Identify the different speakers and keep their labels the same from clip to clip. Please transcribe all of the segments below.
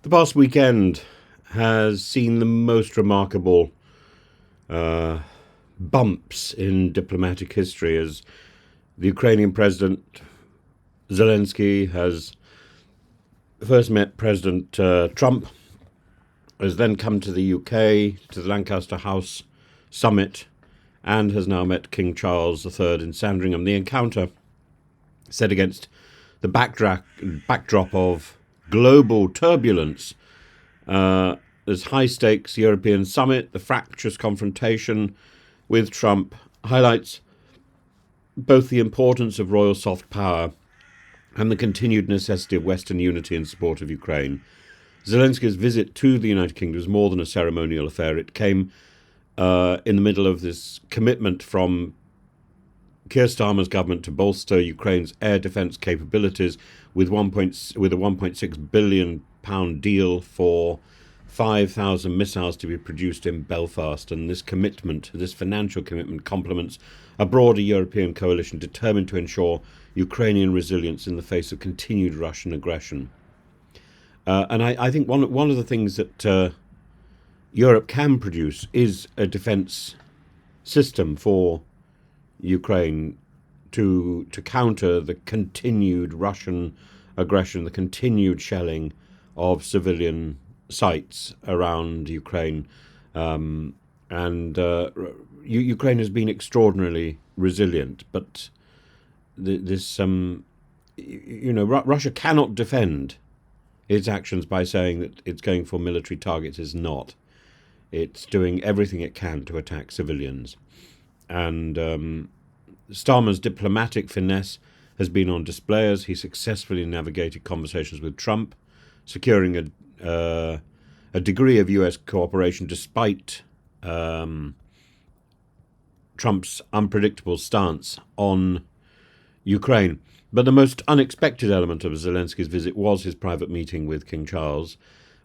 Speaker 1: The past weekend has seen the most remarkable bumps in diplomatic history as the Ukrainian President Zelenskyy has first met President Trump, has then come to the UK, to the Lancaster House summit, and has now met King Charles III in Sandringham. The encounter set against the backdrop of global turbulence. This high-stakes European summit, the fractious confrontation with Trump, highlights both the importance of royal soft power and the continued necessity of Western unity in support of Ukraine. Zelenskyy's visit to the United Kingdom was more than a ceremonial affair. It came in the middle of this commitment from Keir Starmer's government to bolster Ukraine's air defence capabilities with a £1.6 billion deal for 5,000 missiles to be produced in Belfast. And this commitment, this financial commitment, complements a broader European coalition determined to ensure Ukrainian resilience in the face of continued Russian aggression. And I think one of the things that Europe can produce is a defence system for Ukraine to counter the continued Russian aggression, the continued shelling of civilian sites around Ukraine. Ukraine has been extraordinarily resilient, but Russia cannot defend its actions by saying that it's going for military targets. Is not. It's doing everything it can to attack civilians. And Starmer's diplomatic finesse has been on display as he successfully navigated conversations with Trump, securing a degree of US cooperation despite Trump's unpredictable stance on Ukraine. But the most unexpected element of Zelenskyy's visit was his private meeting with King Charles.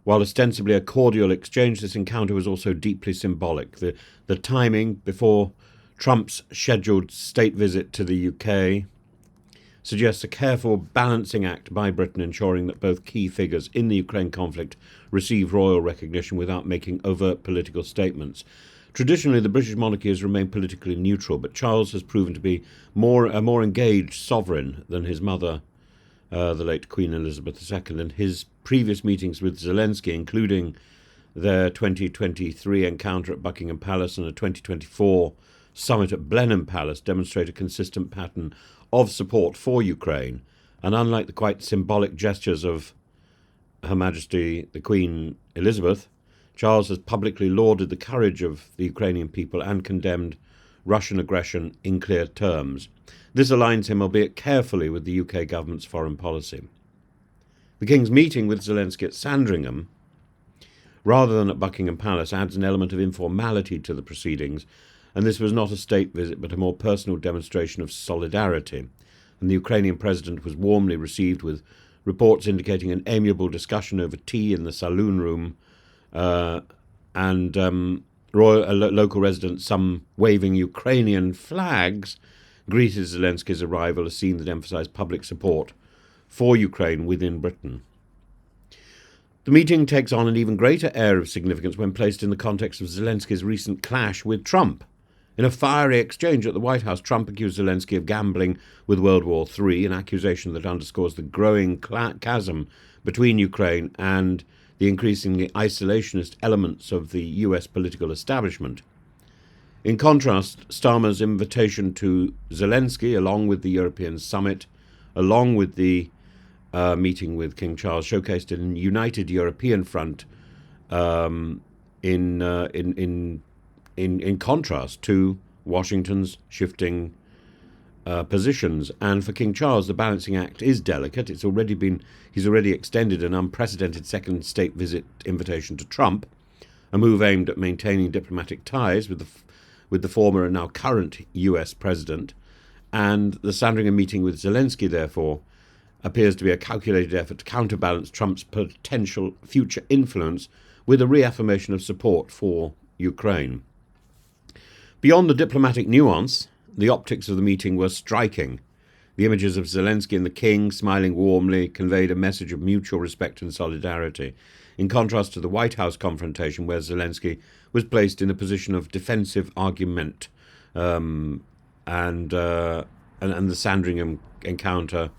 Speaker 1: While ostensibly a cordial exchange, this encounter was also deeply symbolic. The timing before Trump's scheduled state visit to the UK suggests a careful balancing act by Britain, ensuring that both key figures in the Ukraine conflict receive royal recognition without making overt political statements. Traditionally, the British monarchy has remained politically neutral, but Charles has proven to be a more engaged sovereign than his mother, the late Queen Elizabeth II, and his previous meetings with Zelenskyy, including their 2023 encounter at Buckingham Palace and a 2024 summit at Blenheim Palace, demonstrate a consistent pattern of support for Ukraine. And unlike the quite symbolic gestures of Her Majesty the Queen Elizabeth, Charles has publicly lauded the courage of the Ukrainian people and condemned Russian aggression in clear terms. This aligns him, albeit carefully, with the UK government's foreign policy. The King's meeting with Zelenskyy at Sandringham, rather than at Buckingham Palace, adds an element of informality to the proceedings, and this was not a state visit but a more personal demonstration of solidarity. And the Ukrainian president was warmly received, with reports indicating an amiable discussion over tea in the saloon room, local residents, some waving Ukrainian flags, greeted Zelenskyy's arrival, a scene that emphasised public support for Ukraine within Britain. The meeting takes on an even greater air of significance when placed in the context of Zelenskyy's recent clash with Trump. In a fiery exchange at the White House, Trump accused Zelenskyy of gambling with World War III, an accusation that underscores the growing chasm between Ukraine and the increasingly isolationist elements of the US political establishment. In contrast, Starmer's invitation to Zelenskyy, along with the European summit, along with the meeting with King Charles, showcased a united European front in contrast to Washington's shifting positions. And for King Charles, the balancing act is delicate. He's already extended an unprecedented second state visit invitation to Trump, a move aimed at maintaining diplomatic ties with the former and now current US president. And the Sandringham meeting with Zelenskyy, therefore, appears to be a calculated effort to counterbalance Trump's potential future influence with a reaffirmation of support for Ukraine. Beyond the diplomatic nuance, the optics of the meeting were striking. The images of Zelenskyy and the King smiling warmly conveyed a message of mutual respect and solidarity, in contrast to the White House confrontation where Zelenskyy was placed in a position of defensive argument, and the Sandringham encounter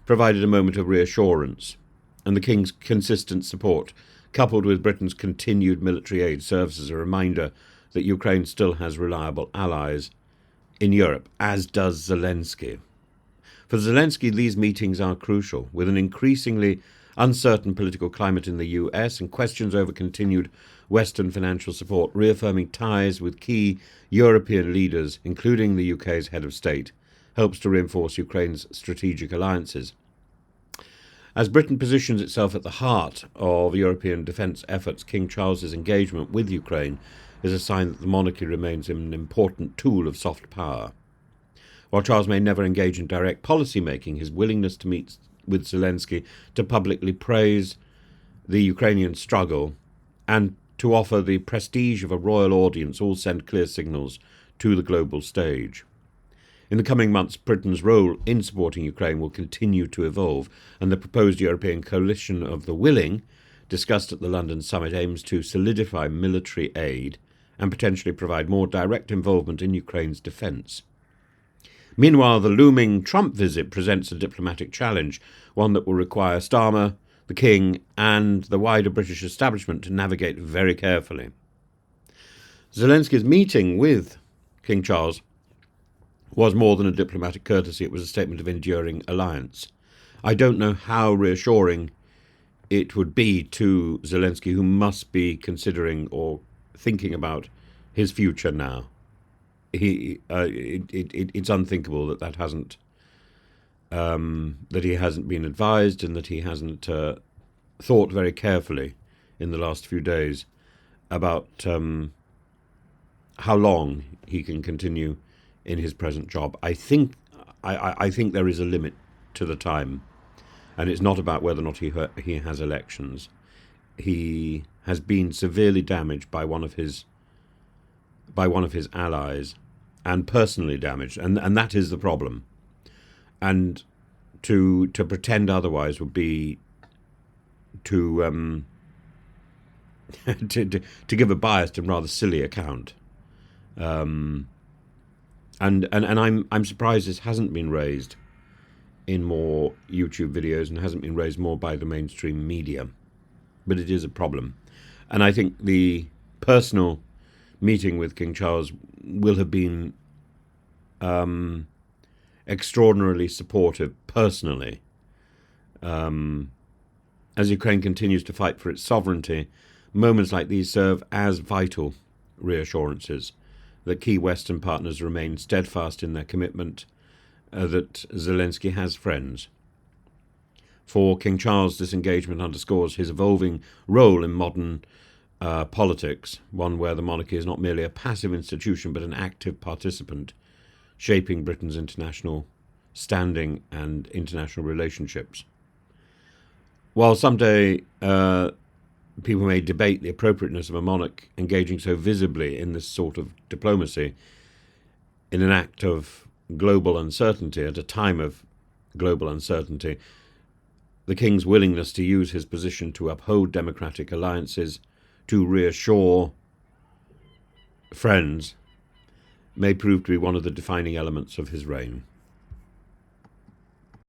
Speaker 1: provided a moment of reassurance, and the King's consistent support, coupled with Britain's continued military aid, serves as a reminder that Ukraine still has reliable allies in Europe, as does Zelenskyy. For Zelenskyy, these meetings are crucial, with an increasingly uncertain political climate in the US and questions over continued Western financial support, reaffirming ties with key European leaders, including the UK's head of state, helps to reinforce Ukraine's strategic alliances. As Britain positions itself at the heart of European defence efforts, King Charles's engagement with Ukraine is a sign that the monarchy remains an important tool of soft power. While Charles may never engage in direct policy making, his willingness to meet with Zelenskyy to publicly praise the Ukrainian struggle and to offer the prestige of a royal audience all send clear signals to the global stage. In the coming months, Britain's role in supporting Ukraine will continue to evolve, and the proposed European coalition of the willing, discussed at the London summit, aims to solidify military aid and potentially provide more direct involvement in Ukraine's defence. Meanwhile, the looming Trump visit presents a diplomatic challenge, one that will require Starmer, the King, and the wider British establishment to navigate very carefully. Zelenskyy's meeting with King Charles was more than a diplomatic courtesy. It was a statement of enduring alliance. I don't know how reassuring it would be to Zelenskyy, who must be considering or thinking about his future now. It's unthinkable that hasn't that he hasn't been advised and that he hasn't thought very carefully in the last few days about how long he can continue in his present job. I think there is a limit to the time, and it's not about whether or not he has elections. He has been severely damaged by one of his allies, and personally damaged, and that is the problem. And to pretend otherwise would be to give a biased and rather silly account. And I'm surprised this hasn't been raised in more YouTube videos and hasn't been raised more by the mainstream media. But it is a problem. And I think the personal meeting with King Charles will have been extraordinarily supportive personally. As Ukraine continues to fight for its sovereignty, moments like these serve as vital reassurances that key Western partners remain steadfast in their commitment, that Zelenskyy has friends. For King Charles, this engagement underscores his evolving role in modern politics, one where the monarchy is not merely a passive institution but an active participant, shaping Britain's international standing and international relationships. While someday people may debate the appropriateness of a monarch engaging so visibly in this sort of diplomacy, in an act of global uncertainty, at a time of global uncertainty, the King's willingness to use his position to uphold democratic alliances, to reassure friends, may prove to be one of the defining elements of his reign.